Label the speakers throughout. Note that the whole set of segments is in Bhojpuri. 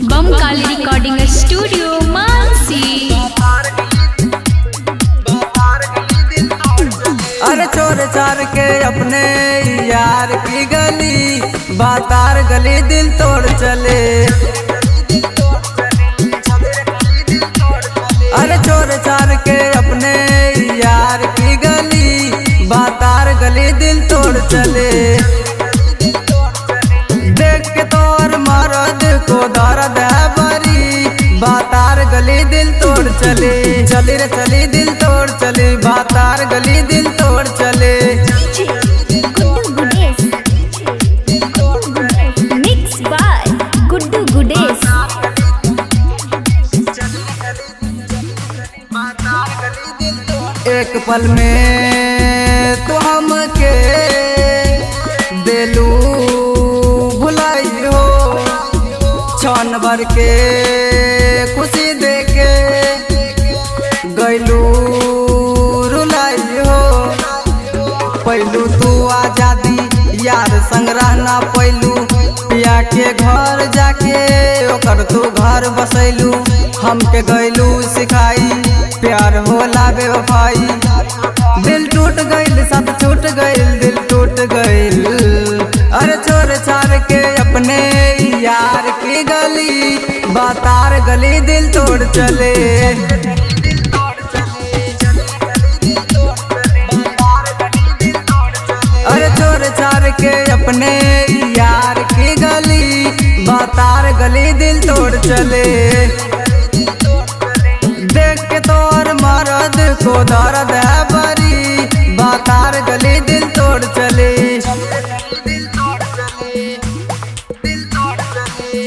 Speaker 1: बम काली रिकॉर्डिंग स्टूडियो मानसी।
Speaker 2: अरे चोर चार के अपने यार की गली, बातार गली दिल तोड़ चले। अरे चोर चार के अपने यार की गली, बातार गली दिल तोड़ चले। देख के तोर मर्द को दर्द है बरी, बातार गली दिल तोड़ चले। चली रे चली दिल तोड़ चले, बातार गली दिल तोड़ चले।
Speaker 1: Mix by Guddu Gudesh.
Speaker 2: एक पल में तो हमके दिलू भुलाई हो, छन भर के खुशी देके गैलू रुलाई हो। पहलू तू आजादी यार संग रहना पैलू, पिया के घर जाके ओकर तू घर बसैलू। हमके गैलू सिखाई प्यार होला बेवफाई, दिल टूट गइल सब छूट गइल दिल टूट गइल। अरे छोर छाड़ के अपने यार की गली, बातार गली दिल तोड़ चले। अरे छोर छाड़ के अपने यार की गली, बातार गली दिल तोड़ चले। देख के तोर मर्द को दर्द है बरी, बातार गली दिल तोड़ चले।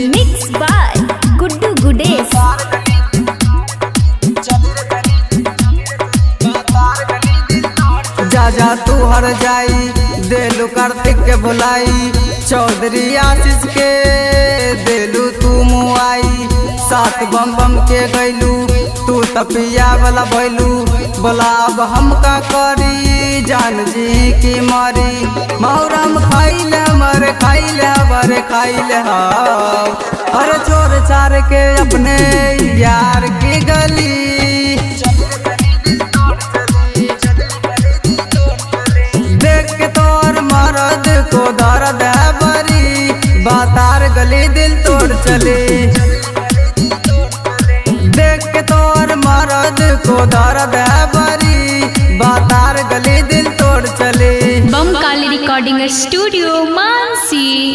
Speaker 1: Mix by Guddu Gudesh.
Speaker 2: जा जा तू हर जाई देलू कार्तिक के बुलाई, चौधरी आशीष के देलू तू मुआई। सात बम बम के गैलू तू तपिया वाला भैलू, बोला अब हम का करी जान जी की मारी। मौरम खाइले मरे खाइले बरे खाइले हाव। अरे चोर चार के अपने यार की गली, देख के तोर मर्द को दर्द है बरी, बातार गली दिल तोड़ चले। देख के तोर मर्द को दर्द है बरी, बातार गली दिल तोड़ चले।
Speaker 1: बम काली रिकॉर्डिंग स्टूडियो मानसी।